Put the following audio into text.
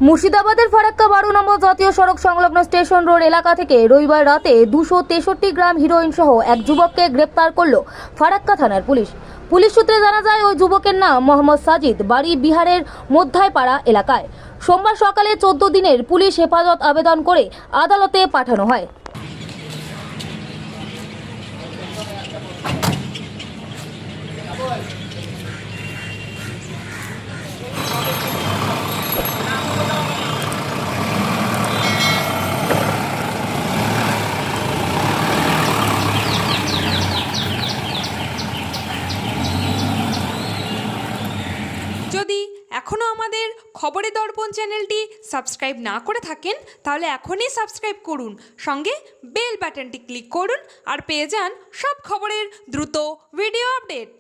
মুর্শিদাবাদের ফারাক্কা 12 নম্বর জাতীয় সড়ক সংলগ্ন স্টেশন রোড এলাকা থেকে রবিবার রাতে 263 গ্রাম হিরোইন সহ এক যুবককে গ্রেপ্তার করল ফারাক্কা থানার পুলিশ। পুলিশ সূত্রে জানা যায় ওই যুবকের নাম মোহাম্মদ সাজিদ, বাড়ি বিহারের মধ্যাইপাড়া এলাকায়। সোমবার সকালে 14 দিনের পুলিশ হেফাজত আবেদন করে আদালতে পাঠানো হয়। যদি এখনও আমাদের খবরের দর্পণ চ্যানেলটি সাবস্ক্রাইব না করে থাকেন তাহলে এখনই সাবস্ক্রাইব করুন, সঙ্গে বেল বাটনটি ক্লিক করুন আর পেয়ে যান সব খবরের দ্রুত ভিডিও আপডেট।